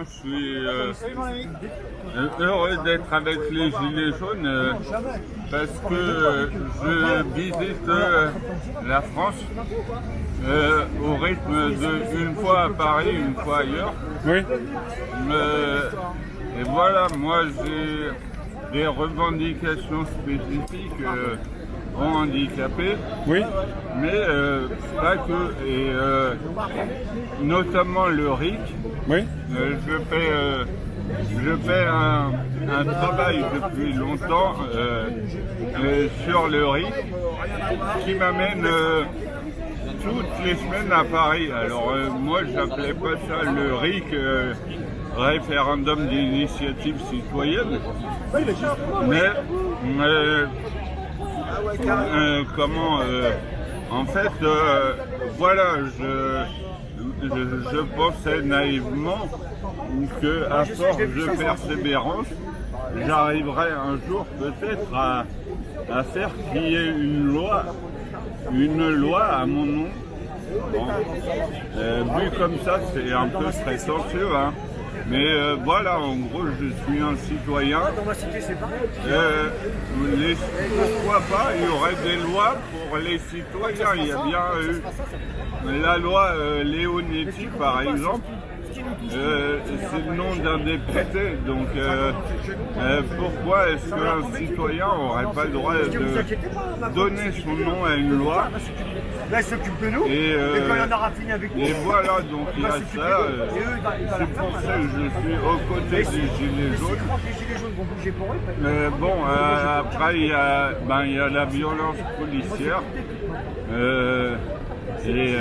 Je suis heureux d'être avec les Gilets jaunes parce que je visite la France au rythme d'une fois à Paris, une fois ailleurs. Oui. Et voilà, moi j'ai des revendications spécifiques aux handicapés, Oui. mais pas que, et notamment le RIC. Oui. Je fais un travail depuis longtemps sur le RIC qui m'amène toutes les semaines à Paris. Alors moi je n'appelais pas ça le RIC, référendum d'initiative citoyenne, mais en fait voilà, je pensais naïvement qu'à force de persévérance, j'arriverai un jour peut-être à faire qu'il y ait une loi à mon nom. Bon, vu comme ça, c'est un peu prétentieux, hein. Mais voilà, en gros, je suis un citoyen. Pourquoi pas, il y aurait des lois pour les citoyens. Il y a bien eu la loi Leonetti, par exemple. C'est le nom d'un député, donc pourquoi est-ce qu'un citoyen n'aurait pas le droit de donner son nom à une loi? Là, ils s'occupent de nous, et quand il y en aura fini avec nous, et voilà, donc il y a ça, c'est pour ça que je suis aux côtés des Gilets jaunes. Les Gilets jaunes vont bouger pour eux. Bon, après il y a la violence policière, et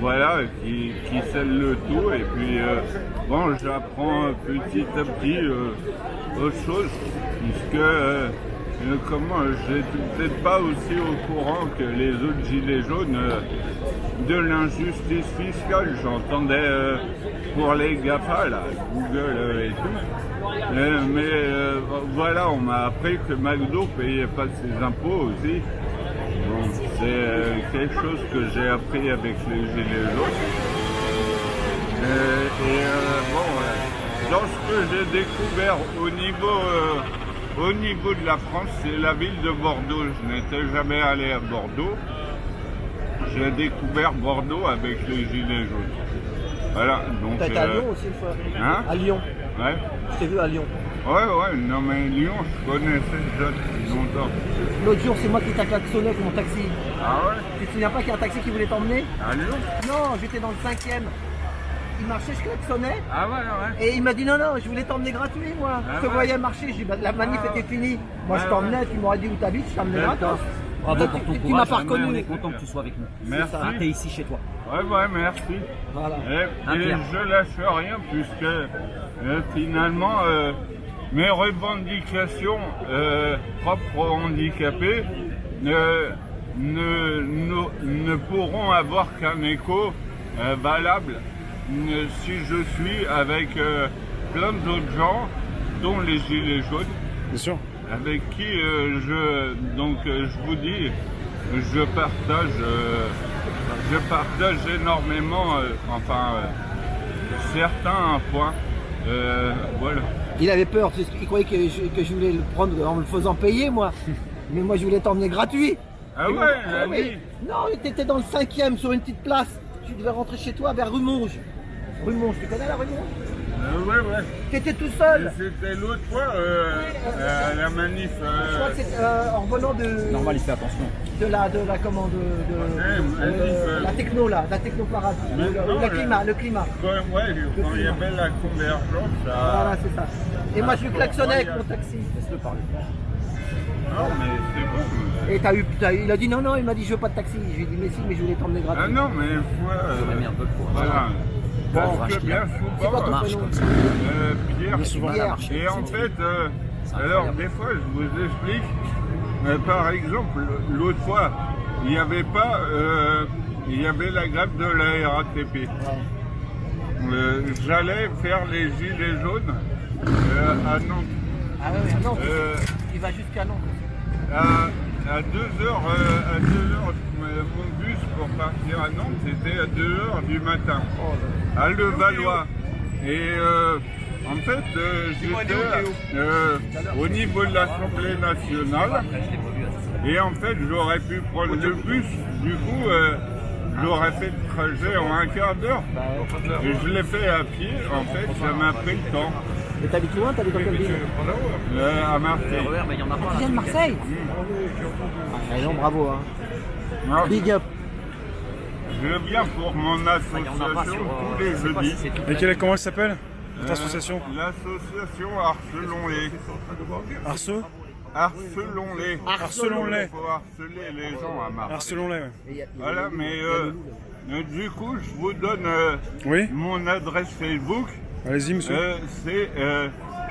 voilà, qui scelle le tout, et puis bon, j'apprends petit à petit autre chose, puisque j'étais peut-être pas aussi au courant que les autres Gilets jaunes de l'injustice fiscale. J'entendais pour les GAFA, là, Google et tout, mais voilà, on m'a appris que McDo payait pas ses impôts aussi. Donc c'est quelque chose que j'ai appris avec les Gilets jaunes. Bon, dans ce que j'ai découvert au niveau de la France, c'est la ville de Bordeaux. Je n'étais jamais allé à Bordeaux. J'ai découvert Bordeaux avec les Gilets jaunes. Voilà, donc. T'as été à Lyon aussi une fois? Hein? À Lyon. Ouais. Je t'ai vu à Lyon. Ouais, non mais Lyon, je connaissais déjà depuis longtemps. L'autre jour, c'est moi qui t'a klaxonné avec mon taxi. Ah ouais? Tu te souviens pas qu'il y a un taxi qui voulait t'emmener? À Lyon? Non, j'étais dans le 5e. Il marchait, je klaxonnais. Ah ouais. Et il m'a dit non, je voulais t'emmener gratuit, moi. Ah Je te ouais. voyais marcher, j'ai dit bah, la manif était finie. Moi, je t'emmenais, tu m'aurais dit où t'habites, je t'emmenais gratos. Bravo Toi, pour ton tu courage, m'as pas vraiment, reconnu. on est content que tu sois avec nous. Merci. Ah, t'es ici chez toi. Ouais, merci. Voilà. Et je lâche rien puisque finalement mes revendications propres aux handicapés ne pourront avoir qu'un écho valable si je suis avec plein d'autres gens, dont les Gilets jaunes. Bien sûr. Avec qui je vous dis, je partage énormément, certains points, voilà. Il avait peur, parce qu'il croyait que je voulais le prendre en me le faisant payer, moi. Mais moi, je voulais t'emmener gratuit. Ah Et ouais, moi, la nuit. Non, t'étais dans le 5e, sur une petite place. Tu devais rentrer chez toi vers Rumonge. Rumonge, tu connais la Rumonge? Ouais. T'étais tout seul. C'était l'autre fois à la manif. Je crois que c'est en revenant de... Normal, il fait attention. De la commande la techno là, la technoparade, le climat. Quand il y avait la convergence, Voilà, c'est ça. Et moi je lui klaxonnais avec mon taxi. Laisse-le parler. Non mais c'est bon. Et il a dit non, il m'a dit je veux pas de taxi. Je lui ai dit mais si, mais je voulais t'emmener gratuit. Ah non mais On a mis un peu de courage. voilà. Parce que bien C'est quoi souvent, ton marche prénom? comme ça. Pierre, On est souvent Pierre. à marcher. et en fait, alors des fois je vous explique, par exemple, l'autre fois, il n'y avait pas, il y avait la grève de la RATP. J'allais faire les gilets jaunes à Nantes. Ah ouais, à Nantes. Il va jusqu'à Nantes. À 2h, mon bus pour partir à Nantes, c'était à 2h du matin, à Levallois. Et En fait, j'étais au niveau de l'Assemblée nationale et en fait j'aurais pu prendre le bus, du coup j'aurais fait le trajet en un quart d'heure et je l'ai fait à pied, en fait ça m'a pris le temps. Et t'habites loin, t'habites dans quelle ville? À Marseille. Robert, mais il y en a pas. Tu viens de Marseille? Ah non, bravo hein. Ah, Big up. je viens pour mon association tous les jeudis. Et comment elle s'appelle, votre association? L'association Harcelons-les. Arceau Harcelons-les. Harcelons-les. Il faut harceler les gens à Marseille. Harcelons-les, ouais. Voilà, mais du coup, je vous donne Oui, mon adresse Facebook. allez-y, monsieur. C'est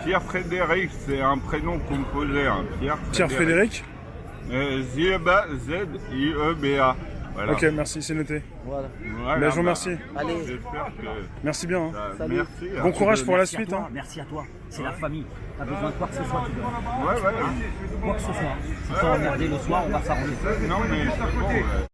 Pierre Frédéric, c'est un prénom composé. Hein. Pierre Frédéric. Zieba, Z-I-E-B-A. Voilà. Ok, merci, c'est noté. Voilà. Voilà, Ben, je vous remercie. Allez. J'espère que. Merci bien. Hein. Salut. Merci. Bon courage pour la Merci à suite. toi, Hein. Merci à toi. C'est la famille. T'as besoin de quoi que ce soit, tu dois. Ouais, ouais. Quoi que ce soit. Si t'es emmerdé le soir, on va s'arranger. Non, mais c'est bon.